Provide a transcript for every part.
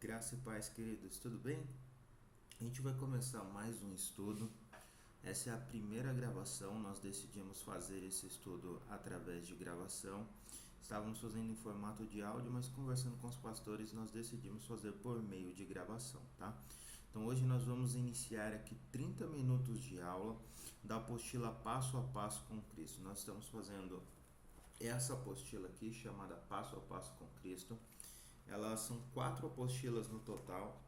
Graça e paz, queridos, tudo bem? A gente vai começar mais um estudo. Essa é a primeira gravação, nós decidimos fazer esse estudo através de gravação. Estávamos fazendo em formato de áudio, mas conversando com os pastores, nós decidimos fazer por meio de gravação, tá? Então hoje nós vamos iniciar aqui 30 minutos de aula da apostila Passo a Passo com Cristo. Nós estamos fazendo essa apostila aqui, chamada Passo a Passo com Cristo. Elas são 4 apostilas no total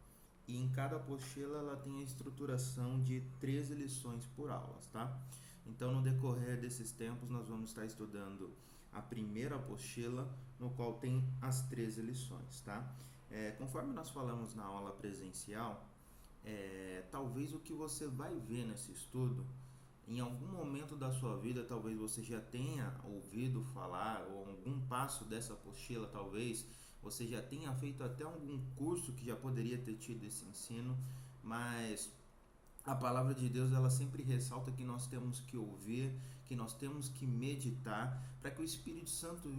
e em cada apostila ela tem a estruturação de 13 lições por aulas, tá? Então no decorrer desses tempos nós vamos estar estudando a primeira apostila, no qual tem as 13 lições, tá? Conforme nós falamos na aula presencial, talvez o que você vai ver nesse estudo, em algum momento da sua vida, talvez você já tenha ouvido falar, ou algum passo dessa apostila, talvez você já tenha feito até algum curso que já poderia ter tido esse ensino, mas a palavra de Deus, ela sempre ressalta que nós temos que ouvir, que nós temos que meditar, para que o Espírito Santo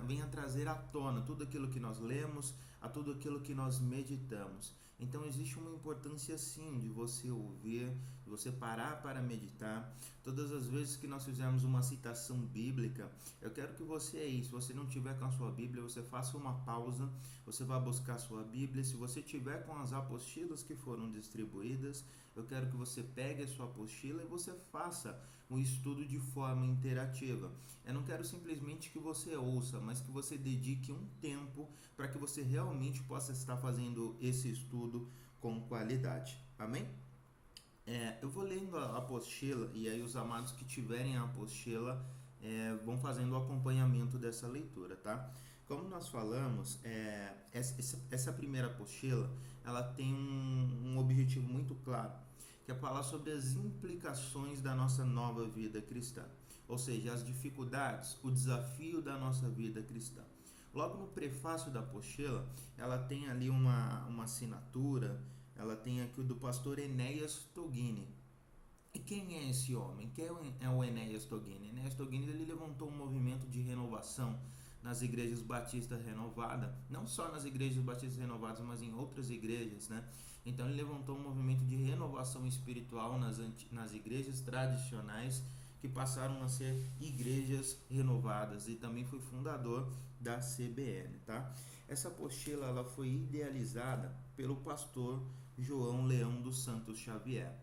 venha trazer à tona tudo aquilo que nós lemos, a tudo aquilo que nós meditamos. Então existe uma importância sim de você ouvir, de você parar para meditar. Todas as vezes que nós fizermos uma citação bíblica, eu quero que você aí, se você não tiver com a sua Bíblia, você faça uma pausa, você vai buscar a sua Bíblia. Se você tiver com as apostilas que foram distribuídas, eu quero que você pegue a sua apostila e você faça um estudo de forma interativa. Eu não quero simplesmente que você ouça, mas que você dedique um tempo para que você realmente possa estar fazendo esse estudo com qualidade. Amém? Eu vou lendo a apostila e aí os amados que tiverem a apostila vão fazendo o acompanhamento dessa leitura, tá? Como nós falamos, essa primeira apostila, ela tem um objetivo muito claro, que é falar sobre as implicações da nossa nova vida cristã, ou seja, as dificuldades, o desafio da nossa vida cristã. Logo no prefácio da apostila, ela tem ali uma assinatura, ela tem aqui o do pastor Enéas Togini. E quem é esse homem? Quem é o Enéas Togini? Enéas Togini, ele levantou um movimento de renovação nas igrejas batistas renovadas, não só nas igrejas batistas renovadas, mas em outras igrejas, né? Então ele levantou um movimento de renovação espiritual nas igrejas tradicionais, que passaram a ser igrejas renovadas, e também foi fundador da CBN, tá? Essa apostila, ela foi idealizada pelo pastor João Leão dos Santos Xavier.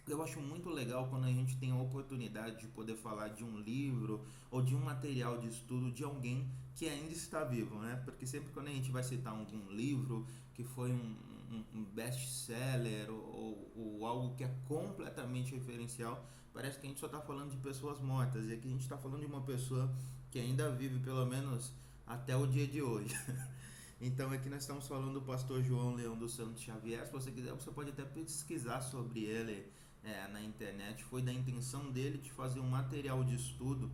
Eu acho muito legal quando a gente tem a oportunidade de poder falar de um livro ou de um material de estudo de alguém que ainda está vivo, né? Porque sempre quando a gente vai citar algum livro que foi um best-seller ou algo que é completamente referencial, parece que a gente só está falando de pessoas mortas, e aqui a gente está falando de uma pessoa que ainda vive, pelo menos até o dia de hoje. Então aqui nós estamos falando do pastor João Leão dos Santos Xavier. Se você quiser, você pode até pesquisar sobre ele na internet. Foi da intenção dele de fazer um material de estudo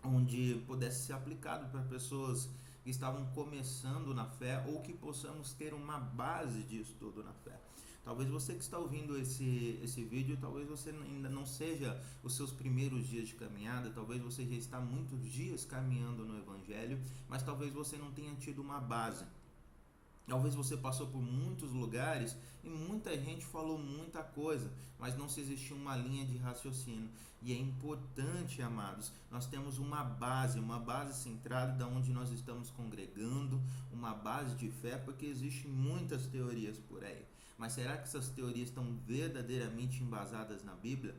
onde pudesse ser aplicado para pessoas que estavam começando na fé, ou que possamos ter uma base de estudo na fé. Talvez você que está ouvindo esse vídeo, talvez você ainda não seja os seus primeiros dias de caminhada, talvez você já está muitos dias caminhando no Evangelho, mas talvez você não tenha tido uma base. Talvez você passou por muitos lugares e muita gente falou muita coisa, mas não se existia uma linha de raciocínio. E é importante, amados, nós temos uma base centrada da onde nós estamos congregando, uma base de fé, porque existem muitas teorias por aí. Mas será que essas teorias estão verdadeiramente embasadas na Bíblia?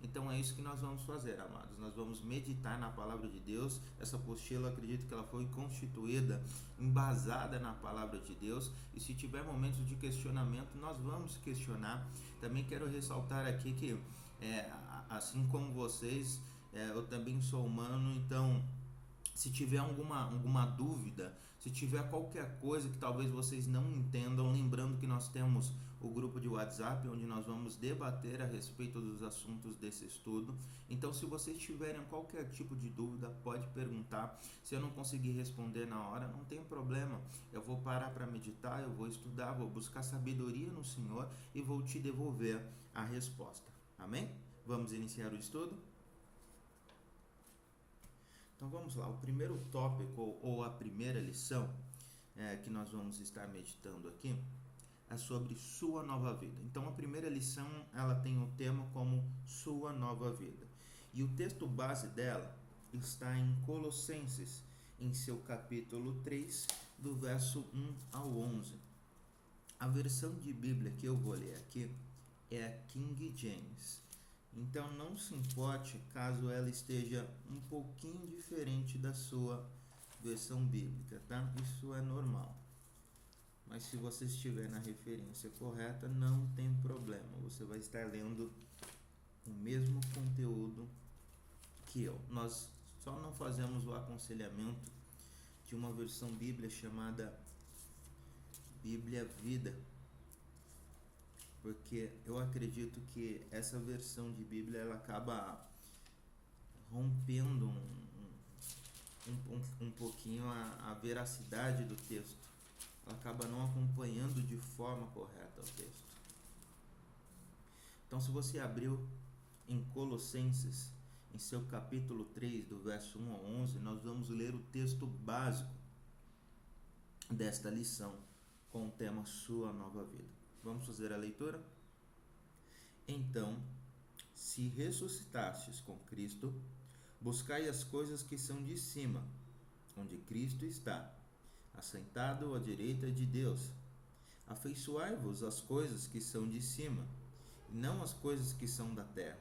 Então é isso que nós vamos fazer, amados. Nós vamos meditar na palavra de Deus. Essa apostila, eu acredito que ela foi constituída, embasada na palavra de Deus. E se tiver momentos de questionamento, nós vamos questionar. Também quero ressaltar aqui que, assim como vocês, eu também sou humano, então se tiver alguma dúvida, se tiver qualquer coisa que talvez vocês não entendam, lembrando que nós temos o grupo de WhatsApp, onde nós vamos debater a respeito dos assuntos desse estudo. Então, se vocês tiverem qualquer tipo de dúvida, pode perguntar. Se eu não conseguir responder na hora, não tem problema. Eu vou parar para meditar, eu vou estudar, vou buscar sabedoria no Senhor e vou te devolver a resposta. Amém? Vamos iniciar o estudo? Então vamos lá, o primeiro tópico ou a primeira lição que nós vamos estar meditando aqui é sobre sua nova vida. Então a primeira lição ela tem o tema como sua nova vida. E o texto base dela está em Colossenses, em seu capítulo 3, do verso 1 ao 11. A versão de Bíblia que eu vou ler aqui é a King James. Então não se importe caso ela esteja um pouquinho diferente da sua versão bíblica, tá? Isso é normal. Mas se você estiver na referência correta, não tem problema. Você vai estar lendo o mesmo conteúdo que eu. Nós só não fazemos o aconselhamento de uma versão bíblia chamada Bíblia Vida, porque eu acredito que essa versão de Bíblia ela acaba rompendo um pouquinho a veracidade do texto. Ela acaba não acompanhando de forma correta o texto. Então, se você abriu em Colossenses, em seu capítulo 3, do verso 1 ao 11, nós vamos ler o texto básico desta lição, com o tema Sua Nova Vida. Vamos fazer a leitura? Então, se ressuscitastes com Cristo, buscai as coisas que são de cima, onde Cristo está, assentado à direita de Deus. Afeiçoai-vos às coisas que são de cima, e não às coisas que são da terra,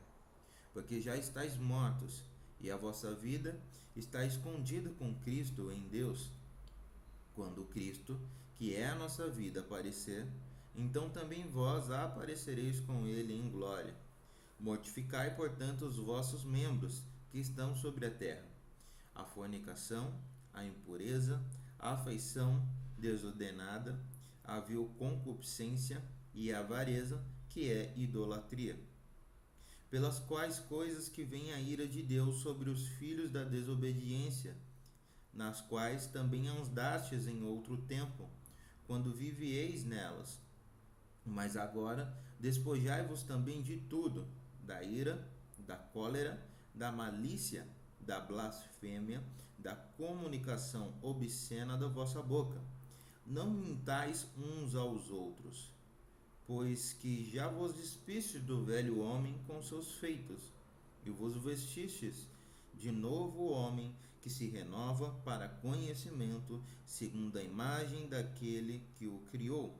porque já estáis mortos, e a vossa vida está escondida com Cristo em Deus. Quando Cristo, que é a nossa vida, aparecer, então também vós aparecereis com ele em glória. Mortificai, portanto, os vossos membros que estão sobre a terra: a fornicação, a impureza, a afeição desordenada, a vil concupiscência e a avareza, que é idolatria. Pelas quais coisas que vem a ira de Deus sobre os filhos da desobediência, nas quais também andastes em outro tempo, quando vivieis nelas. Mas agora despojai-vos também de tudo: da ira, da cólera, da malícia, da blasfêmia, da comunicação obscena da vossa boca. Não mintais uns aos outros, pois que já vos despistes do velho homem com seus feitos, e vos vestistes de novo homem, que se renova para conhecimento, segundo a imagem daquele que o criou,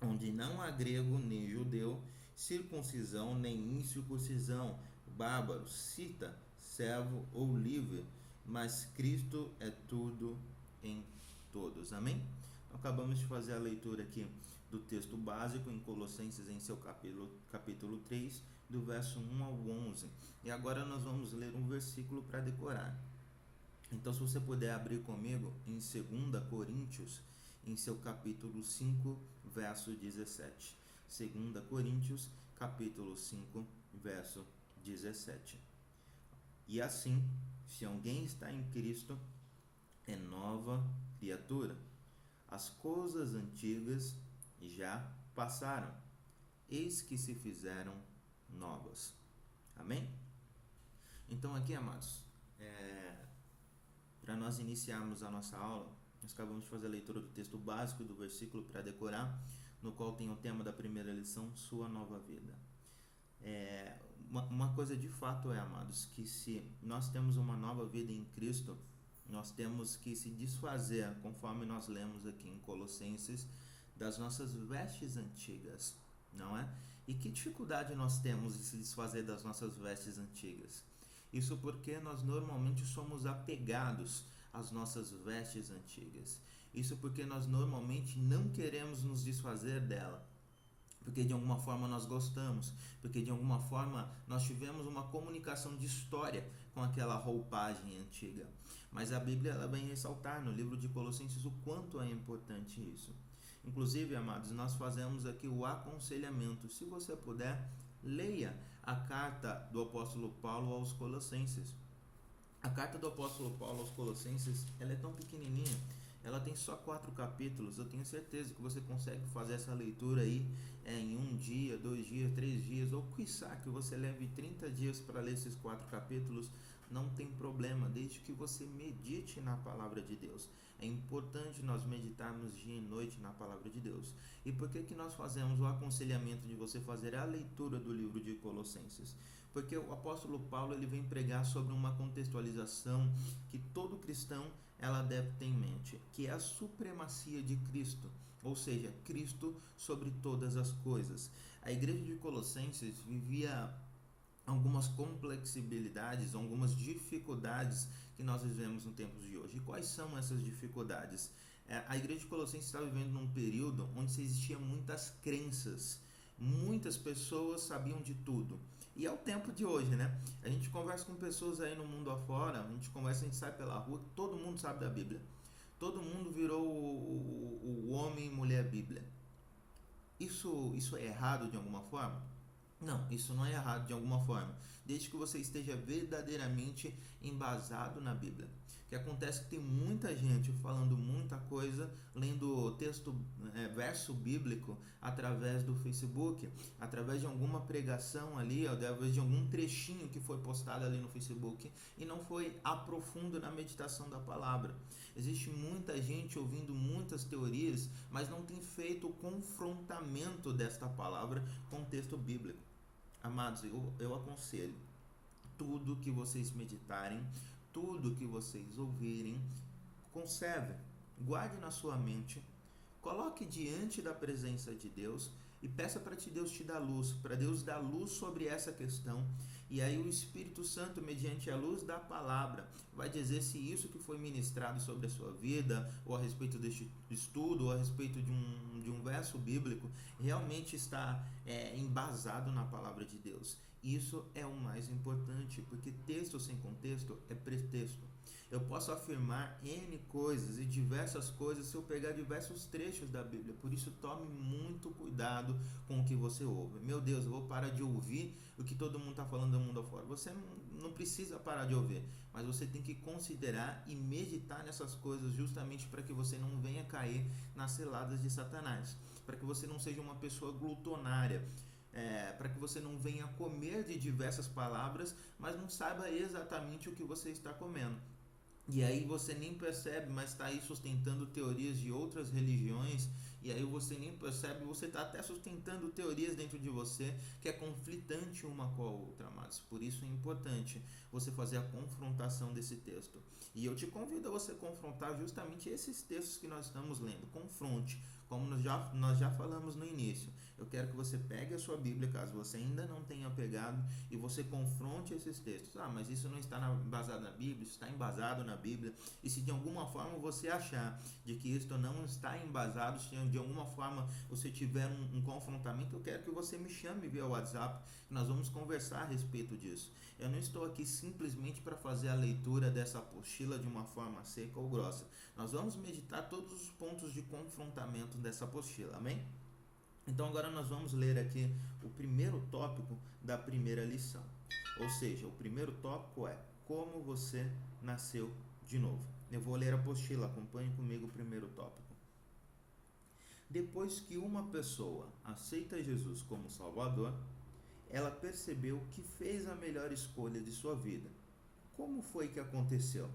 onde não há grego nem judeu, circuncisão nem incircuncisão, bárbaro, cita, servo ou livre, mas Cristo é tudo em todos. Amém? Acabamos de fazer a leitura aqui do texto básico em Colossenses, em seu capítulo 3, do verso 1 ao 11. E agora nós vamos ler um versículo para decorar. Então, se você puder abrir comigo em 2 Coríntios, em seu capítulo 5, verso 17. 2 Coríntios, capítulo 5, verso 17. E assim, se alguém está em Cristo, é nova criatura. As coisas antigas já passaram, eis que se fizeram novas. Amém? Então aqui, amados, para nós iniciarmos a nossa aula, nós acabamos de fazer a leitura do texto básico do versículo para decorar, no qual tem o tema da primeira lição, Sua Nova Vida. Uma coisa de fato amados, que se nós temos uma nova vida em Cristo, nós temos que se desfazer, conforme nós lemos aqui em Colossenses, das nossas vestes antigas, não é? E que dificuldade nós temos de se desfazer das nossas vestes antigas? Isso porque nós normalmente somos apegados às nossas vestes antigas. Isso porque nós normalmente não queremos nos desfazer dela, porque de alguma forma nós gostamos, porque de alguma forma nós tivemos uma comunicação de história com aquela roupagem antiga. Mas a Bíblia ela vem ressaltar no livro de Colossenses o quanto é importante isso. Inclusive, amados, nós fazemos aqui o aconselhamento. Se você puder, leia a carta do apóstolo Paulo aos Colossenses. A carta do apóstolo Paulo aos Colossenses, ela é tão pequenininha, ela tem só 4 capítulos. Eu tenho certeza que você consegue fazer essa leitura aí em 1 dia, 2 dias, 3 dias, ou quiçá que você leve 30 dias para ler esses 4 capítulos. não tem problema, desde que você medite na palavra de Deus. É importante nós meditarmos dia e noite na palavra de Deus. E por que nós fazemos o aconselhamento de você fazer a leitura do livro de Colossenses? Porque o apóstolo Paulo ele vem pregar sobre uma contextualização que todo cristão ela deve ter em mente, que é a supremacia de Cristo, ou seja, Cristo sobre todas as coisas. A igreja de Colossenses vivia algumas complexibilidades, algumas dificuldades que nós vivemos nos tempos de hoje. E quais são essas dificuldades? A igreja de Colossenses está vivendo num período onde existiam muitas crenças, muitas pessoas sabiam de tudo. E é o tempo de hoje, né? A gente conversa com pessoas aí no mundo afora, a gente sai pela rua, todo mundo sabe da Bíblia. Todo mundo virou o homem e mulher Bíblia. Isso é errado de alguma forma? Não, isso não é errado de alguma forma, desde que você esteja verdadeiramente embasado na Bíblia. O que acontece é que tem muita gente falando muita coisa, lendo texto, verso bíblico através do Facebook, através de alguma pregação ali, através de algum trechinho que foi postado ali no Facebook e não foi a profundo na meditação da palavra. Existe muita gente ouvindo muitas teorias, mas não tem feito o confrontamento desta palavra com o texto bíblico. Amados, eu aconselho, tudo que vocês meditarem, tudo que vocês ouvirem, conserve, guarde na sua mente, coloque diante da presença de Deus e peça para que Deus te dê luz, para Deus dar luz sobre essa questão. E aí o Espírito Santo, mediante a luz da palavra, vai dizer se isso que foi ministrado sobre a sua vida, ou a respeito deste estudo, ou a respeito de um verso bíblico, realmente está embasado na palavra de Deus. Isso é o mais importante, porque texto sem contexto é pretexto. Eu posso afirmar N coisas e diversas coisas se eu pegar diversos trechos da Bíblia. Por isso, tome muito cuidado com o que você ouve. Meu Deus, eu vou parar de ouvir o que todo mundo está falando do mundo afora. Você não precisa parar de ouvir, mas você tem que considerar e meditar nessas coisas justamente para que você não venha cair nas ciladas de Satanás. Para que você não seja uma pessoa glutonária. Para que você não venha comer de diversas palavras, mas não saiba exatamente o que você está comendo. E aí você nem percebe, mas está aí sustentando teorias de outras religiões, e aí você nem percebe, você está até sustentando teorias dentro de você que é conflitante uma com a outra, amados. Por isso é importante você fazer a confrontação desse texto. E eu te convido a você confrontar justamente esses textos que nós estamos lendo. Confronte, como nós já falamos no início. Eu quero que você pegue a sua Bíblia, caso você ainda não tenha pegado, e você confronte esses textos. Mas isso não está embasado na Bíblia, isso está embasado na Bíblia. E se de alguma forma você achar de que isto não está embasado, se de alguma forma você tiver um confrontamento, eu quero que você me chame via WhatsApp, nós vamos conversar a respeito disso. Eu não estou aqui simplesmente para fazer a leitura dessa apostila de uma forma seca ou grossa. Nós vamos meditar todos os pontos de confrontamento dessa apostila, amém? Então agora nós vamos ler aqui o primeiro tópico da primeira lição. Ou seja, o primeiro tópico é como você nasceu de novo. Eu vou ler a apostila, acompanhe comigo o primeiro tópico. Depois que uma pessoa aceita Jesus como Salvador, ela percebeu que fez a melhor escolha de sua vida. Como foi que aconteceu?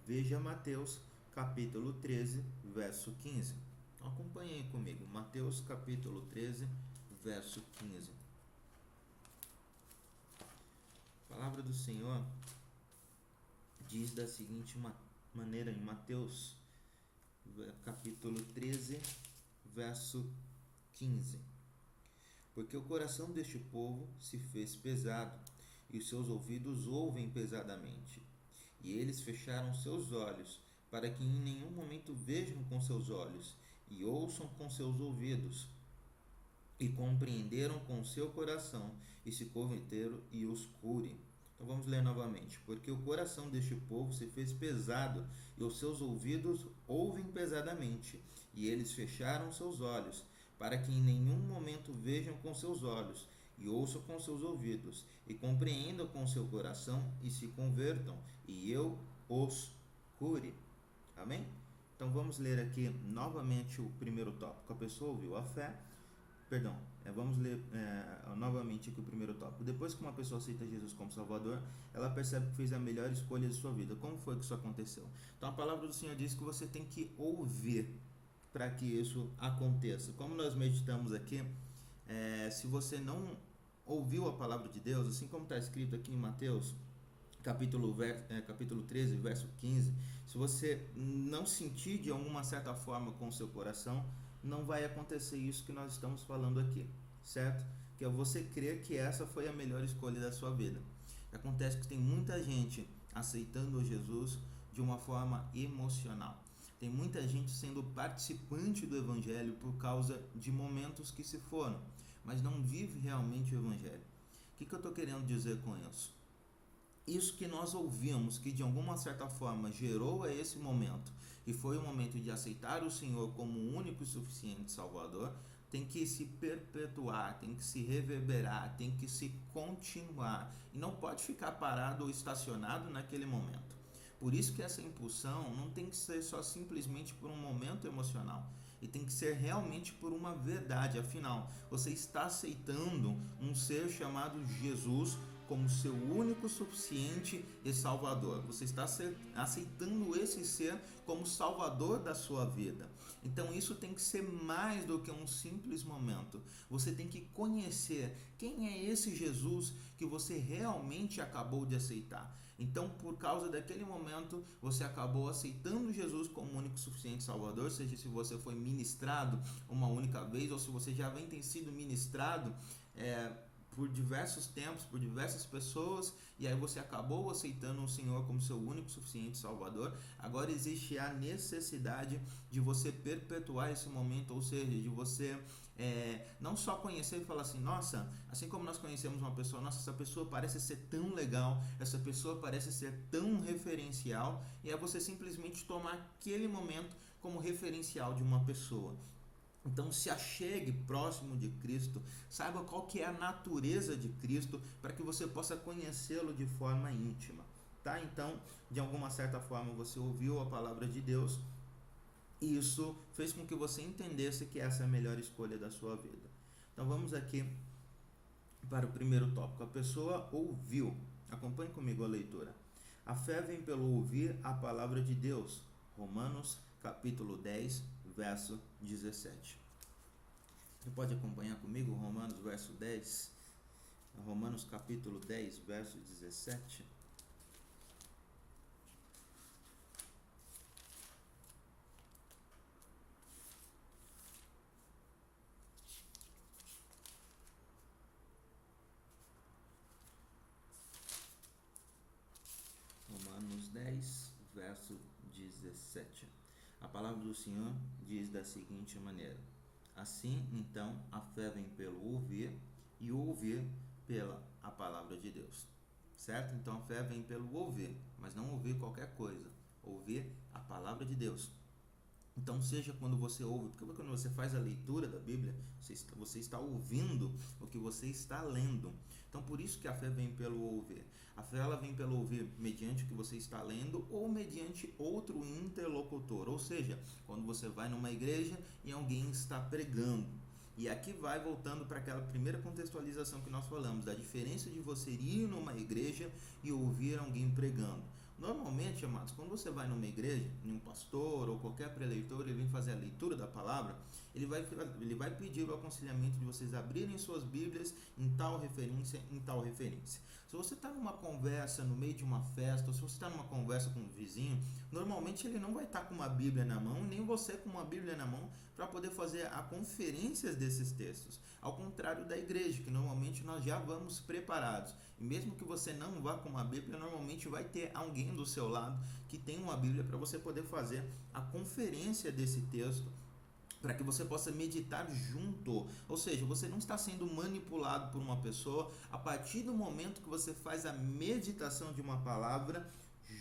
Veja Mateus capítulo 13, verso 15. Acompanhem comigo, Mateus capítulo 13, verso 15. A palavra do Senhor diz da seguinte maneira em Mateus capítulo 13, verso 15. Porque o coração deste povo se fez pesado, e os seus ouvidos ouvem pesadamente. E eles fecharam seus olhos, para que em nenhum momento vejam com seus olhos, e ouçam com seus ouvidos, e compreenderam com seu coração, e se converteram e os curem. Então vamos ler novamente. Porque o coração deste povo se fez pesado, e os seus ouvidos ouvem pesadamente, e eles fecharam seus olhos, para que em nenhum momento vejam com seus olhos, e ouçam com seus ouvidos, e compreendam com seu coração, e se convertam, e eu os cure. Amém? Então vamos ler aqui novamente o primeiro tópico. A pessoa ouviu a fé, Perdão, vamos ler novamente aqui o primeiro tópico. Depois que uma pessoa aceita Jesus como Salvador, ela percebe que fez a melhor escolha de sua vida. Como foi que isso aconteceu? Então a palavra do Senhor diz que você tem que ouvir para que isso aconteça. Como nós meditamos aqui, se você não ouviu a palavra de Deus, assim como está escrito aqui em Mateus, capítulo 13, verso 15, se você não sentir de alguma certa forma com o seu coração, não vai acontecer isso que nós estamos falando aqui, certo? Que é você crer que essa foi a melhor escolha da sua vida. Acontece que tem muita gente aceitando Jesus de uma forma emocional. Tem muita gente sendo participante do Evangelho por causa de momentos que se foram, mas não vive realmente o Evangelho. O que eu estou querendo dizer com isso? Isso que nós ouvimos, que de alguma certa forma gerou a esse momento, e foi o momento de aceitar o Senhor como o único e suficiente Salvador, tem que se perpetuar, tem que se reverberar, tem que se continuar, e não pode ficar parado ou estacionado naquele momento. Por isso que essa impulsão não tem que ser só simplesmente por um momento emocional, e tem que ser realmente por uma verdade. Afinal, você está aceitando um ser chamado Jesus como seu único, suficiente e Salvador. Você está aceitando esse ser como Salvador da sua vida. Então isso tem que ser mais do que um simples momento. Você tem que conhecer quem é esse Jesus que você realmente acabou de aceitar. Então, por causa daquele momento, você acabou aceitando Jesus como único e suficiente Salvador, seja se você foi ministrado uma única vez ou se você já vem ter sido ministrado por diversos tempos, por diversas pessoas, e aí você acabou aceitando o Senhor como seu único e suficiente Salvador. Agora existe a necessidade de você perpetuar esse momento, ou seja, de você não só conhecer e falar assim, nossa, assim como nós conhecemos uma pessoa, nossa, essa pessoa parece ser tão legal, essa pessoa parece ser tão referencial, e é você simplesmente tomar aquele momento como referencial de uma pessoa. Então se achegue próximo de Cristo, saiba qual que é a natureza de Cristo, para que você possa conhecê-lo de forma íntima, tá? Então, de alguma certa forma, você ouviu a palavra de Deus, e isso fez com que você entendesse que essa é a melhor escolha da sua vida. Então vamos aqui para o primeiro tópico. A pessoa ouviu. Acompanhe comigo a leitura. A fé vem pelo ouvir a palavra de Deus. Romanos capítulo 10, verso 17. Você pode acompanhar comigo Romanos verso 10? Romanos capítulo 10, verso 17. Romanos 10, verso 17. A palavra do Senhor diz da seguinte maneira: assim, então, a fé vem pelo ouvir, e o ouvir pela a palavra de Deus. Certo? Então a fé vem pelo ouvir, mas não ouvir qualquer coisa. Ouvir a palavra de Deus. Então, seja quando você ouve, porque quando você faz a leitura da Bíblia, você está ouvindo o que você está lendo. Então, por isso que a fé vem pelo ouvir. A fé ela vem pelo ouvir mediante o que você está lendo ou mediante outro interlocutor. Ou seja, quando você vai numa igreja e alguém está pregando. E aqui vai voltando para aquela primeira contextualização que nós falamos, da diferença de você ir numa igreja e ouvir alguém pregando. Normalmente, amados, quando você vai numa igreja, um pastor ou qualquer preleitor, ele vem fazer a leitura da palavra, ele vai pedir o aconselhamento de vocês abrirem suas Bíblias em tal referência, em tal referência. Se você está numa conversa no meio de uma festa, ou se você está numa conversa com um vizinho, normalmente ele não vai estar com uma Bíblia na mão, nem você com uma Bíblia na mão, para poder fazer a conferências desses textos. Ao contrário da igreja, que normalmente nós já vamos preparados. E mesmo que você não vá com uma Bíblia, normalmente vai ter alguém do seu lado que tem uma Bíblia para você poder fazer a conferência desse texto, para que você possa meditar junto. Ou seja, você não está sendo manipulado por uma pessoa a partir do momento que você faz a meditação de uma palavra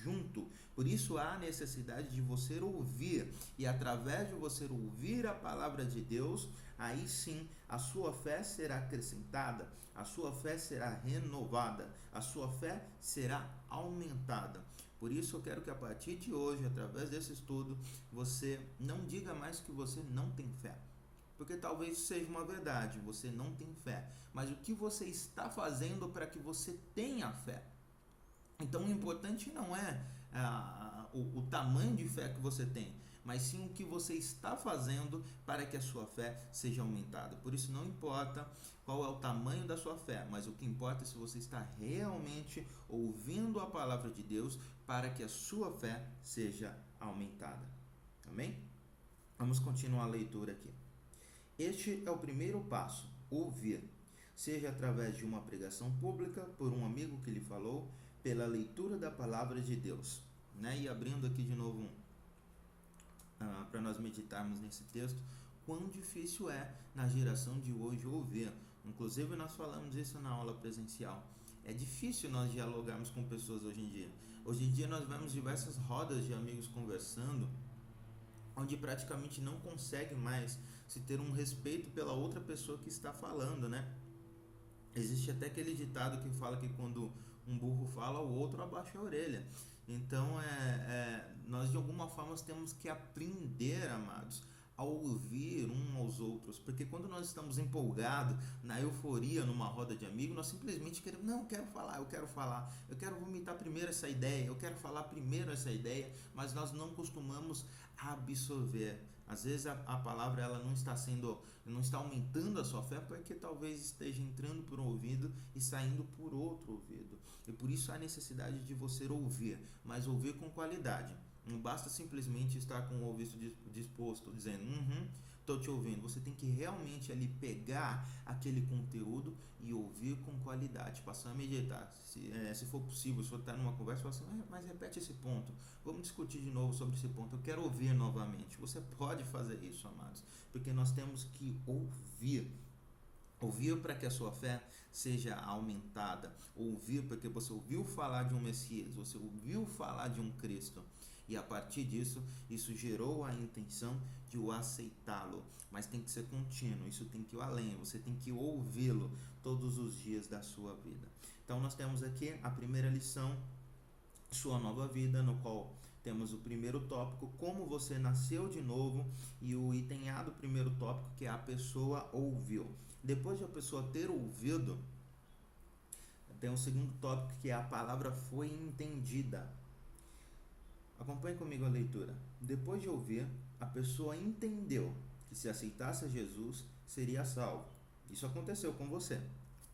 junto. Por isso há necessidade de você ouvir, e através de você ouvir a palavra de Deus, aí sim a sua fé será acrescentada, a sua fé será renovada, a sua fé será aumentada. Por isso eu quero que a partir de hoje, através desse estudo, você não diga mais que você não tem fé. Porque talvez seja uma verdade, você não tem fé, mas o que você está fazendo para que você tenha fé? Então o importante não é o tamanho de fé que você tem, mas sim o que você está fazendo para que a sua fé seja aumentada. Por isso não importa qual é o tamanho da sua fé, mas o que importa é se você está realmente ouvindo a palavra de Deus para que a sua fé seja aumentada. Amém? Vamos continuar a leitura aqui. Este é o primeiro passo, ouvir, seja através de uma pregação pública, por um amigo que lhe falou, pela leitura da palavra de Deus. E abrindo aqui de novo para nós meditarmos nesse texto, quão difícil é na geração de hoje ouvir. Inclusive nós falamos isso na aula presencial. É difícil nós dialogarmos com pessoas hoje em dia. Hoje em dia nós vemos diversas rodas de amigos conversando, onde praticamente não consegue mais se ter um respeito pela outra pessoa que está falando, Existe até aquele ditado que fala que quando um burro fala, o outro abaixa a orelha. Então, nós de alguma forma temos que aprender, amados, a ouvir uns aos outros, porque quando nós estamos empolgados, na euforia, numa roda de amigos, nós simplesmente queremos, não, eu quero vomitar primeiro essa ideia, eu quero falar primeiro essa ideia, mas nós não costumamos absorver. Às vezes a palavra ela não está aumentando a sua fé, porque talvez esteja entrando por um ouvido e saindo por outro ouvido. E por isso há necessidade de você ouvir, mas ouvir com qualidade. Não basta simplesmente estar com o ouvido disposto, dizendo, estou te ouvindo. Você tem que realmente ali pegar aquele conteúdo e ouvir com qualidade, passar a meditar. Se for possível, se você está numa conversa, fala assim, mas repete esse ponto. Vamos discutir de novo sobre esse ponto. Eu quero ouvir novamente. Você pode fazer isso, amados, porque nós temos que ouvir. Ouvir para que a sua fé seja aumentada. Ouvir porque você ouviu falar de um Messias, você ouviu falar de um Cristo. E a partir disso, isso gerou a intenção de o aceitá-lo. Mas tem que ser contínuo, isso tem que ir além, você tem que ouvi-lo todos os dias da sua vida. Então nós temos aqui a primeira lição, sua nova vida, no qual temos o primeiro tópico, como você nasceu de novo, e o item A do primeiro tópico, que é a pessoa ouviu. Depois de a pessoa ter ouvido, tem o segundo tópico, que é a palavra foi entendida. Acompanhe comigo a leitura. Depois de ouvir, a pessoa entendeu que se aceitasse a Jesus, seria salvo. Isso aconteceu com você,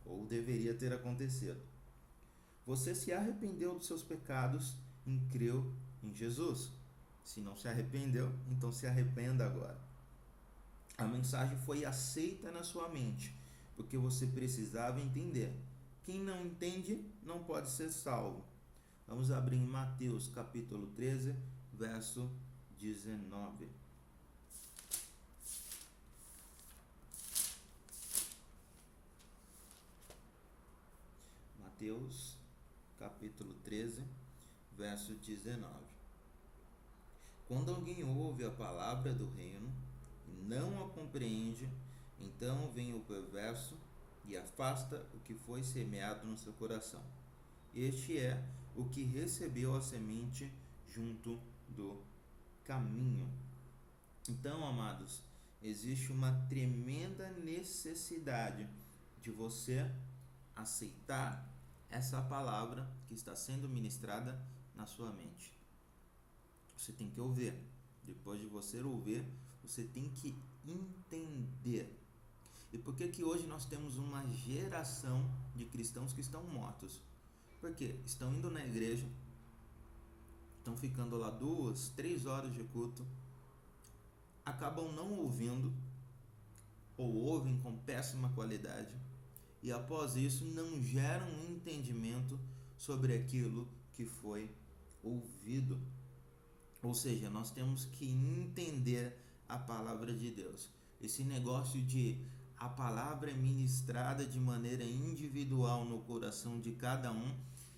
ou deveria ter acontecido. Você se arrependeu dos seus pecados e creu em Jesus. Se não se arrependeu, então se arrependa agora. A mensagem foi aceita na sua mente, porque você precisava entender. Quem não entende não pode ser salvo. Vamos abrir em Mateus capítulo 13, verso 19. Mateus capítulo 13, verso 19. Quando alguém ouve a palavra do reino e não a compreende, então vem o perverso e afasta o que foi semeado no seu coração. Este é o que recebeu a semente junto do caminho. Então, amados, existe uma tremenda necessidade de você aceitar essa palavra que está sendo ministrada na sua mente. Você tem que ouvir. Depois de você ouvir, você tem que entender. E por que hoje nós temos uma geração de cristãos que estão mortos? Porque estão indo na igreja, estão ficando lá 2, 3 horas de culto, acabam não ouvindo, ou ouvem com péssima qualidade, e após isso não geram um entendimento sobre aquilo que foi ouvido. Ou seja, nós temos que entender a palavra de Deus. Esse negócio de a palavra é ministrada de maneira individual no coração de cada um,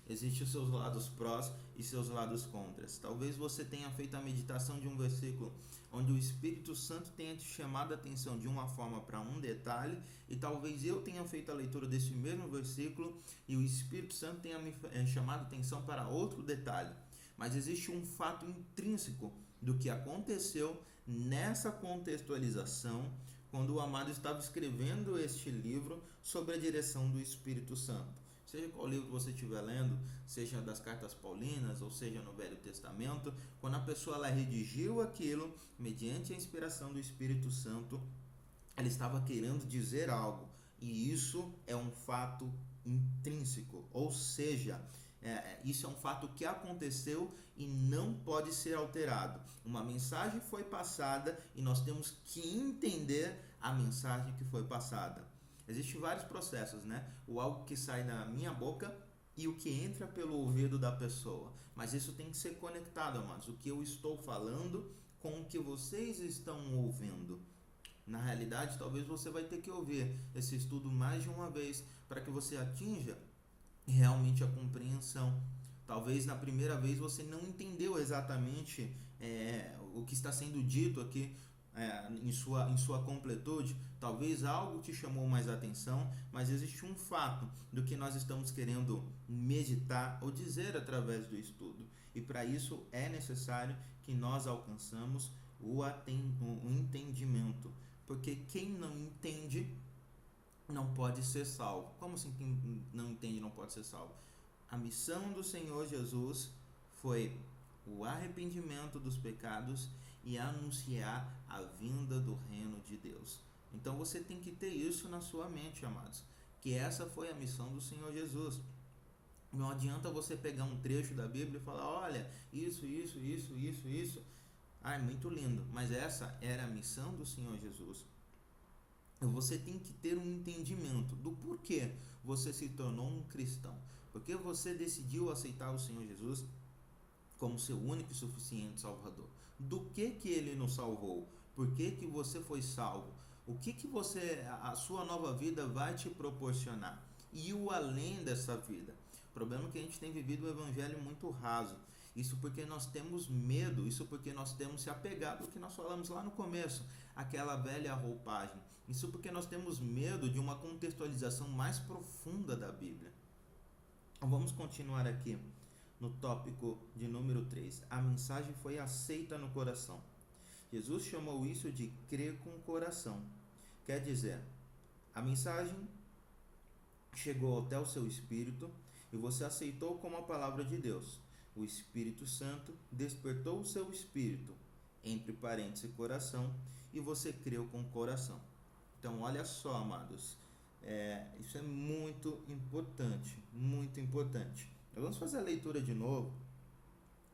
existem os seus lados prós e seus lados contras. Talvez você tenha feito a meditação de um versículo onde o Espírito Santo tenha te chamado a atenção de uma forma para um detalhe, e talvez eu tenha feito a leitura desse mesmo versículo e o Espírito Santo tenha me chamado a atenção para outro detalhe. Mas existe um fato intrínseco do que aconteceu nessa contextualização quando o amado estava escrevendo este livro sobre a direção do Espírito Santo. Seja qual livro você estiver lendo, seja das cartas paulinas ou seja no Velho Testamento, quando a pessoa ela redigiu aquilo mediante a inspiração do Espírito Santo, ela estava querendo dizer algo, e isso é um fato intrínseco, ou seja, isso é um fato que aconteceu e não pode ser alterado. Uma mensagem foi passada e nós temos que entender a mensagem que foi passada. Existem vários processos, né? O algo que sai da minha boca e o que entra pelo ouvido da pessoa. Mas isso tem que ser conectado, amados. O que eu estou falando com o que vocês estão ouvindo. Na realidade, talvez você vai ter que ouvir esse estudo mais de uma vez para que você atinja realmente a compreensão. Talvez na primeira vez você não entendeu exatamente o que está sendo dito aqui em sua completude. Talvez algo te chamou mais atenção, mas existe um fato do que nós estamos querendo meditar ou dizer através do estudo. E para isso é necessário que nós alcançamos o entendimento. Porque quem não entende não pode ser salvo. Como assim quem não entende não pode ser salvo? A missão do Senhor Jesus foi o arrependimento dos pecados e anunciar a vinda do reino de Deus. Então você tem que ter isso na sua mente, amados, que essa foi a missão do Senhor Jesus. Não adianta você pegar um trecho da Bíblia e falar, olha, isso. É muito lindo, mas essa era a missão do Senhor Jesus. Você tem que ter um entendimento do porquê você se tornou um cristão. Porque você decidiu aceitar o Senhor Jesus como seu único e suficiente Salvador. Do que ele nos salvou? Por que você foi salvo? O que a sua nova vida vai te proporcionar? E o além dessa vida? O problema é que a gente tem vivido um evangelho muito raso. Isso porque nós temos medo, isso porque nós temos se apegado ao que nós falamos lá no começo, aquela velha roupagem. Isso porque nós temos medo de uma contextualização mais profunda da Bíblia. Vamos continuar aqui no tópico de número 3. A mensagem foi aceita no coração. Jesus chamou isso de crer com o coração. Quer dizer, a mensagem chegou até o seu espírito e você aceitou como a palavra de Deus. O Espírito Santo despertou o seu espírito, entre parênteses coração, e você creu com o coração. Então, olha só, amados, isso é muito importante, muito importante. Vamos fazer a leitura de novo,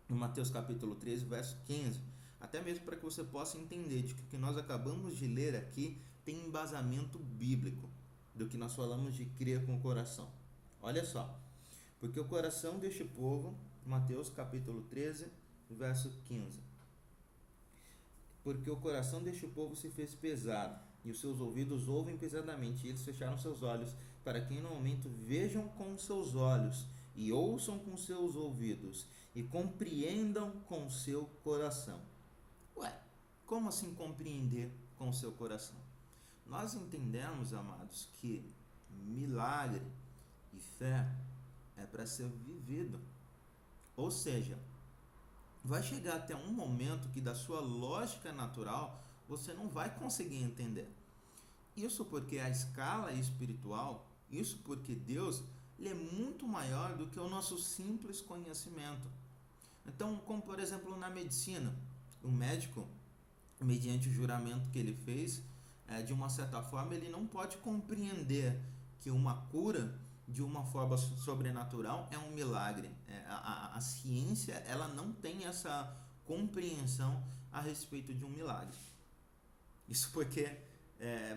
em Mateus capítulo 13, verso 15, até mesmo para que você possa entender de que o que nós acabamos de ler aqui tem embasamento bíblico, do que nós falamos de crer com o coração. Olha só, porque o coração deste povo, Mateus capítulo 13, verso 15. Porque o coração deste povo se fez pesado, e os seus ouvidos ouvem pesadamente, e eles fecharam seus olhos, para que no momento vejam com seus olhos, e ouçam com seus ouvidos, e compreendam com seu coração. Ué, como assim compreender com seu coração? Nós entendemos, amados, que milagre e fé é para ser vivido. Ou seja, vai chegar até um momento que da sua lógica natural você não vai conseguir entender. Isso porque a escala espiritual, isso porque Deus ele é muito maior do que o nosso simples conhecimento. Então, como por exemplo na medicina, o médico, mediante o juramento que ele fez, de uma certa forma ele não pode compreender que uma cura de uma forma sobrenatural é um milagre. A ciência ela não tem essa compreensão a respeito de um milagre. Isso porque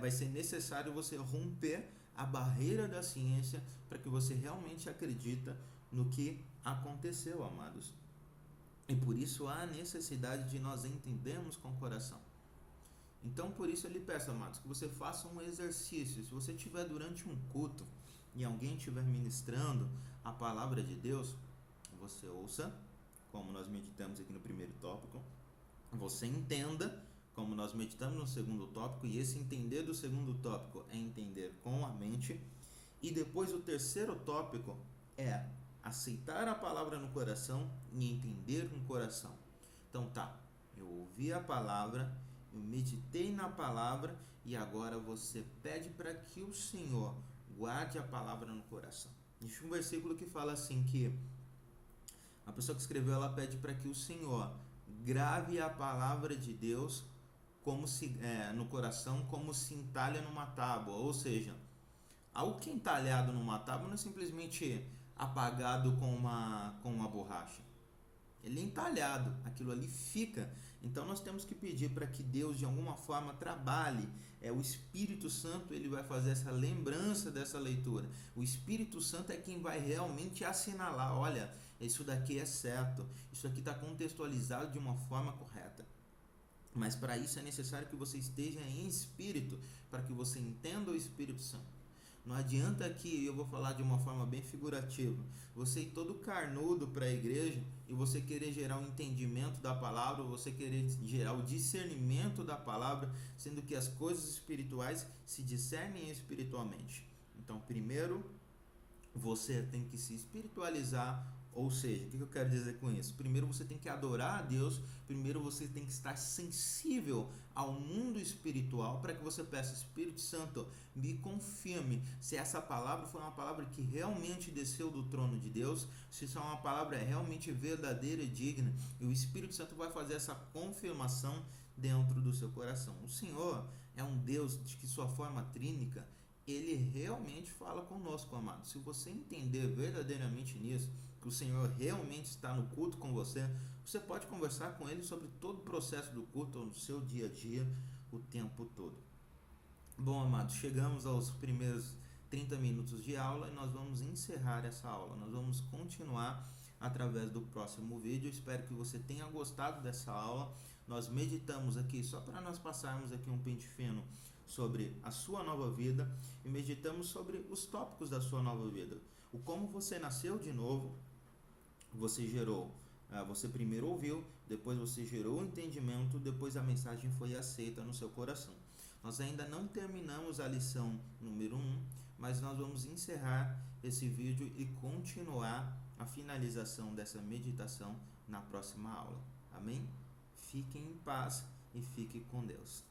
vai ser necessário você romper a barreira da ciência para que você realmente acredita no que aconteceu, amados. E por isso há necessidade de nós entendermos com o coração. Então por isso ele peça, amados, que você faça um exercício. Se você estiver durante um culto e alguém estiver ministrando a palavra de Deus, você ouça, como nós meditamos aqui no primeiro tópico, você entenda, como nós meditamos no segundo tópico, e esse entender do segundo tópico é entender com a mente, e depois o terceiro tópico é aceitar a palavra no coração e entender com o coração. Então eu ouvi a palavra, eu meditei na palavra e agora você pede para que o Senhor guarde a palavra no coração. Existe um versículo que fala assim que a pessoa que escreveu, ela pede para que o Senhor grave a palavra de Deus como se no coração, como se entalha numa tábua. Ou seja, algo que é entalhado numa tábua não é simplesmente apagado com uma borracha. Ele é entalhado, aquilo ali fica. Então nós temos que pedir para que Deus de alguma forma trabalhe. O Espírito Santo, ele vai fazer essa lembrança dessa leitura. O Espírito Santo é quem vai realmente assinalar, olha, isso daqui é certo, isso aqui está contextualizado de uma forma correta. Mas para isso é necessário que você esteja em espírito, para que você entenda o Espírito Santo. Não adianta que, eu vou falar de uma forma bem figurativa, você ir todo carnudo para a igreja e você querer gerar um entendimento da palavra, você querer gerar o discernimento da palavra, sendo que as coisas espirituais se discernem espiritualmente. Então, primeiro, você tem que se espiritualizar. Ou seja, o que eu quero dizer com isso? Primeiro você tem que adorar a Deus, primeiro você tem que estar sensível ao mundo espiritual para que você peça, Espírito Santo, me confirme se essa palavra foi uma palavra que realmente desceu do trono de Deus, se isso é uma palavra realmente verdadeira e digna, e o Espírito Santo vai fazer essa confirmação dentro do seu coração. O Senhor é um Deus de que sua forma trínica, ele realmente fala conosco, amado. Se você entender verdadeiramente nisso, que o Senhor realmente está no culto com você, você pode conversar com ele sobre todo o processo do culto, no seu dia a dia, o tempo todo. Bom, amados, chegamos aos primeiros 30 minutos de aula e nós vamos encerrar essa aula. Nós vamos continuar através do próximo vídeo. Espero que você tenha gostado dessa aula. Nós meditamos aqui, só para nós passarmos aqui um pente fino sobre a sua nova vida e meditamos sobre os tópicos da sua nova vida. O como você nasceu de novo, você primeiro ouviu, depois você gerou o entendimento, depois a mensagem foi aceita no seu coração. Nós ainda não terminamos a lição número 1, mas nós vamos encerrar esse vídeo e continuar a finalização dessa meditação na próxima aula. Amém? Fiquem em paz e fiquem com Deus.